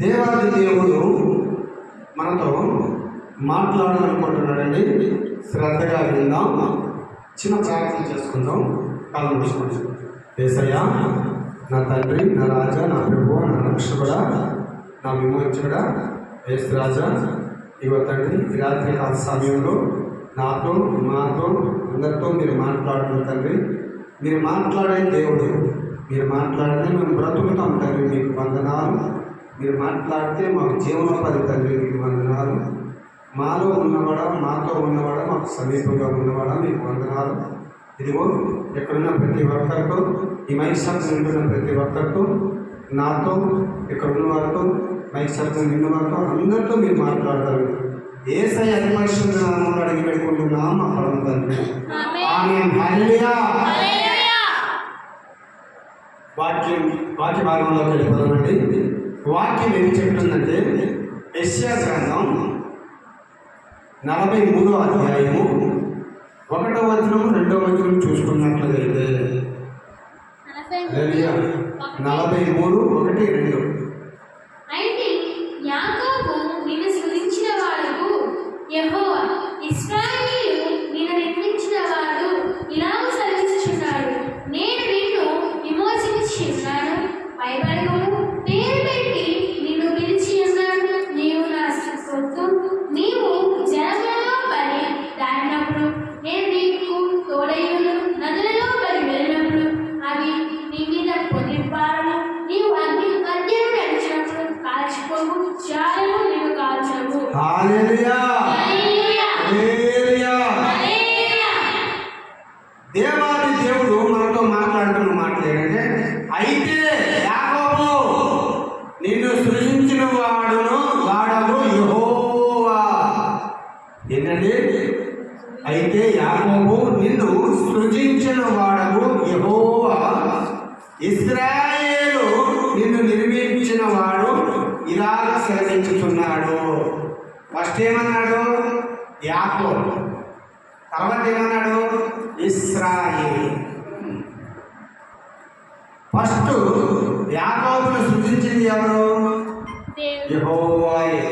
దేవాది దేవుడు మనతో మాట్లాడాలనుకుంటున్నాడండి. శ్రద్ధగా విందాం. చిన్న ప్రార్థన చేసుకుందాం. కాలం మూసుకోండి. యేసయ్యా, నా తండ్రి, నా రాజా, నా ప్రభువు, నా రక్షకుడా, నా విమోచకుడా, యేసు రాజా, ఇగో తండ్రి, ఈ రాత్రి కాల సమయంలో నాతో, మాతో, అందరితో మీరు మాట్లాడుతున్న తండ్రి. మీరు మాట్లాడే దేవుడు. మీరు మాట్లాడితే మేము బ్రతుకుతాం తండ్రి, మీకు వందనాలు. మీరు మాట్లాడితే మాకు జీవనోపాధి తండ్రి, మీకు వందనాలు. మాలో ఉన్నవాడా, మాతో ఉన్నవాడా, మాకు సమీపంగా ఉన్నవాడా, మీకు వందనాలు. ఇదిగో ఎక్కడున్న ప్రతి ఒక్కరితో, ఈ మైక్ శబ్దం వింటున్న ప్రతి ఒక్కరితో, నాతో, ఇక్కడ ఉన్న వారితో, మైక్ శబ్దం విన్న వారితో, అందరితో మీరు మాట్లాడతారు. యేసయ్య అతి పరిశుద్ధ నామములో అడిగి పెట్టుకుంటున్నాం మా పరమ తండ్రి. ఆమేన్. హల్లెలూయా. వాక్య భాగంలోకి వెళ్ళిపోదామండి. వాక్యం ఏమి చెప్తుందంటే, యెషయా గ్రంథం 43వ అధ్యాయము 1వ వచనం 2వ వచనం చూసుకున్నట్లయితే, 43, 1, 2. అయితే యాకోబు నిన్ను సృజించిన వాడు యెహోవా, ఇశ్రాయేలు నిన్ను నిర్మించిన వాడు ఇలాగ సెలవిస్తున్నాడు, నేను నిన్ను విమోచించి ఉన్నాను, భయపడకుము, పేరు పెట్టి నిన్ను పిలిచి ఉన్నాను, నీవు నా సొత్తు. నీవు జలములలో పడి దాటినప్పుడు నేను నీకు తోడయ్యును, నదులలో పడి వెళ్ళినప్పుడు అవి నీ మీద పొందిపారను, నీవు అగ్ని మధ్యను నడిచినప్పుడు కాల్చిపోవు, జ్వాలలు నీవు కాల్చవు. హల్లెలూయా. హల్లెలూయా. దేవాది దేవుడు మనతో మాట్లాడుతున్న మాటలు ఏంటంటే, అయితే యాకోబు నిన్ను సృజించిన వాడవు యెహోవా. ఏంటండి? అయితే యాకోబు నిన్ను సృజించిన వాడవు యెహోవా, ఇశ్రాయేలు నిన్ను నిర్మించిన వాడు ఇలాగ సెలవించుతున్నాడు. ఫస్ట్ ఏమన్నాడు? యాకోబు. తర్వాత ఏమన్నాడు? ఇశ్రాయేలు. ఫస్ట్ యాకోబును సృజించింది ఎవరు? యెహోవాయే.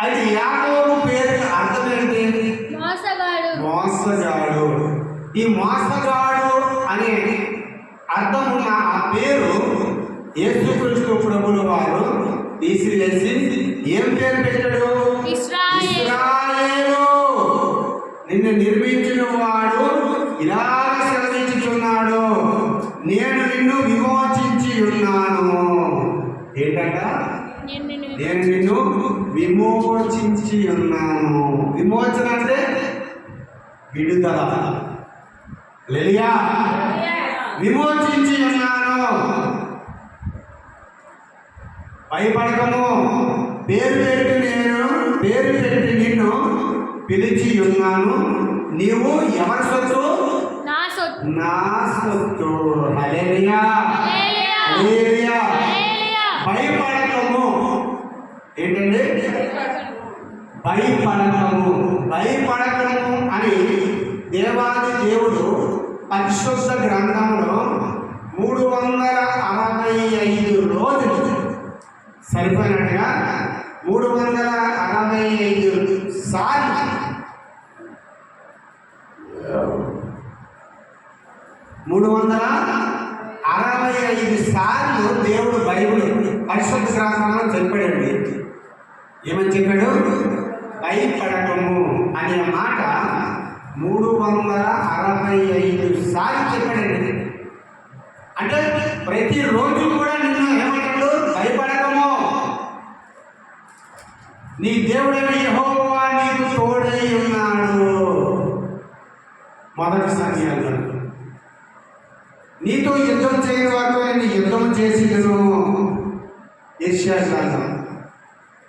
అయితే యాకోబు పేరుకి అర్థం ఏంటి? మోసగాడు. ఈ మోసగాడు అనే అర్థం ఉన్న ఆ పేరు యేసుక్రీస్తు ప్రభువుల వారు తీసివేసి ఏం పేరు పెట్టాడు? ఇశ్రాయేలు. నిన్ను నిర్మించిన వాడు ఇలాగ సెలవించుచున్నాడు, నేను నిన్ను విమోచించి ఉన్నాను. ఏంటంట? నేను నిన్ను విమోచించి ఉన్నాను. విమోచన అంటే విడుదల. హల్లెలూయా. విమోచించి ఉన్నాను. భయపడకము, పేరు పెట్టి నిన్ను పిలిచి ఉన్నాను, నీవు ఎవరి సొత్తు? నా సొత్తు. హల్లెలూయా. హల్లెలూయా. భయపడకము. ఏంటండి? భయపడకము అని దేవాది దేవుడు పరిశుద్ధ గ్రంథంలో 365 రోజులు సరిపోయినట్టుగా 365 సార్లు 365 సార్లు దేవుడు బైబిల్ పరిశుద్ధ గ్రంథంలో చెప్పాడండి. ఏమని చెప్పాడు? భయపడకము అనే మాట 365 సార్లు చెప్పాడండి. అంటే ప్రతిరోజు కూడా నిన్ను ఏమంటాడు? భయపడకము, నీ దేవుడైన యెహోవా నీకు తోడై ఉన్నాడు. మొదటిసారి అన్నాడు, నీతో యుద్ధం చేయని వారితో నేను యుద్ధం చేసిను. యెషయా గ్రంథం.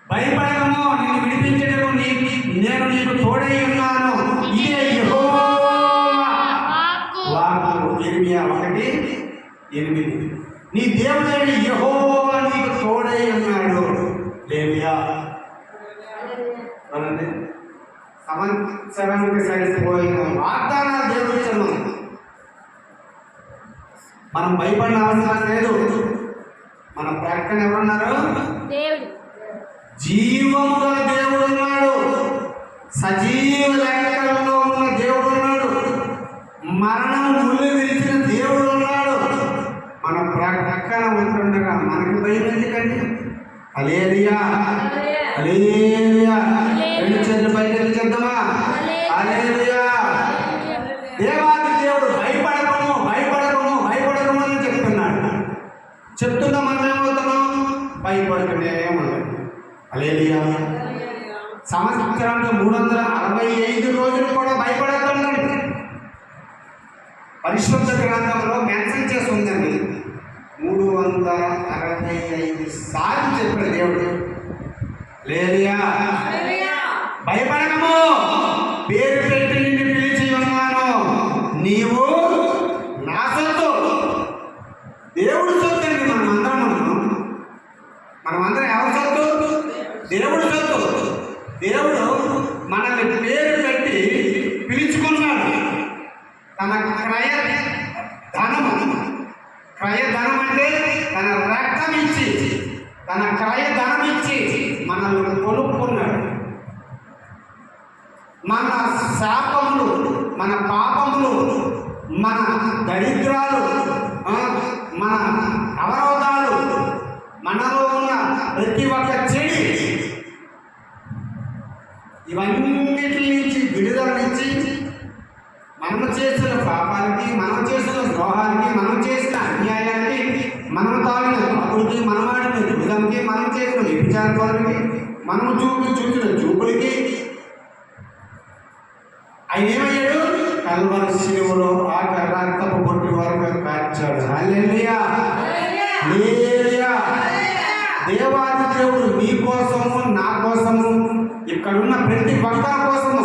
భయపడకము, నిన్ను విడిపించడము నేను నీకు తోడై ఉన్నాను. ఇదే యెహోవా వాక్కు. ఇర్మియా 1:8. నీ దేవుడైన యెహోవా నీకు తోడై ఉన్నాడు. లేవియా అనండి. సంవత్సరానికి సరిపోయిన వాగ్దానాలు దేవుడు ఇచ్చాను. మనం భయపడిన అవసరం లేదు. మన ప్రక్కన ఎవరున్నారు? దేవుడు. జీవము గల దేవుడు ఉన్నాడు. సజీవ లెక్కల్లో ఉన్న దేవుడు ఉన్నాడు. మరణం ముళ్ళు విరిచిన దేవుడు ఉన్నాడు. మన ప్రక్కన ఉంటుండగా మనకి భయం ఎందుకండి? హల్లెలూయా, హల్లెలూయా. రెండు చేతులు పైకి చేద్దామా? హల్లెలూయా. దేవాది దేవుడు భయపడకము, భయపడకము, భయపడకము అని చెప్తున్నాడు. చెప్తున్నా మనం ఏమవుతున్నాం? భయపడుతూనే ఉంటాం. హల్లెలూయా. సంవత్సరానికి 365 రోజులు కూడా భయపడకండి. పరిశుద్ధ గ్రంథంలో మెన్షన్ చేసి ఉందండి. 365 సార్లు చెప్పాడు దేవుడు. హల్లెలూయా. భయపడకము, పేరు పెట్టి నిన్ను పిలిచి ఉన్నాను, నీవు నా సొత్తు. దేవుడు సొత్తు అండి. మనమందరం ఎవరి సొత్తు? దేవుడు సొత్తు. దేవుడు మనల్ని పేరు పెట్టి పిలుచుకున్నాడు. తన క్రయధనం అంటే తన రక్తం ఇచ్చి, తన క్రయధనం ఇచ్చి మనల్ని కొనుక్కున్నాడు. మన శాపములు, మన పాపములు, మన దరిద్రాలు, మన అవరోధాలు, మనలో ఉన్న ప్రతి ఒక్క చెడి, ఇవన్నిటి నుంచి విడుదలనిచ్చి మనము చేసిన పాపాలకి, మనం చేసిన ద్రోహాలకి, మనం చేసిన అన్యాయానికి, మనం తాగిన తప్పులకి, మనం ఆడిన దుర్గంకి, మనం చేసిన వ్యభిచారాలకి, మనము చూసిన చూపులకి ఆయన ఏమయ్యాడు? కల్వరి శిలువలో ఆ రక్తపు పొట్టి వరకు కార్చాడు. హల్లెలూయా, హల్లెలూయా. దేవాది దేవుడు నీ కోసము, నా కోసము, ఇక్కడున్న ప్రతి ఒక్కరి కోసము,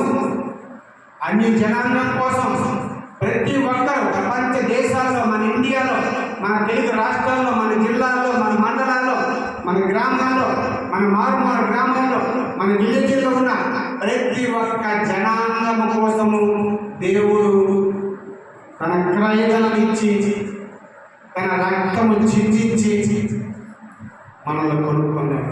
అన్ని జనాంగం కోసం, ప్రతి ఒక్కరు ప్రపంచ దేశాల్లో, మన ఇండియాలో, మన తెలుగు రాష్ట్రాల్లో, మన జిల్లాల్లో, మన మండలాల్లో, మన గ్రామాల్లో, మన మారుమూల గ్రామాల్లో, మన విలేజ్లో ఉన్న ప్రతి ఒక్క జనాంగము కోసము దేవుడు తన క్రయధనం ఇచ్చి, తన రక్తము చిందించి మనల్ని కొనుక్కున్నాడు.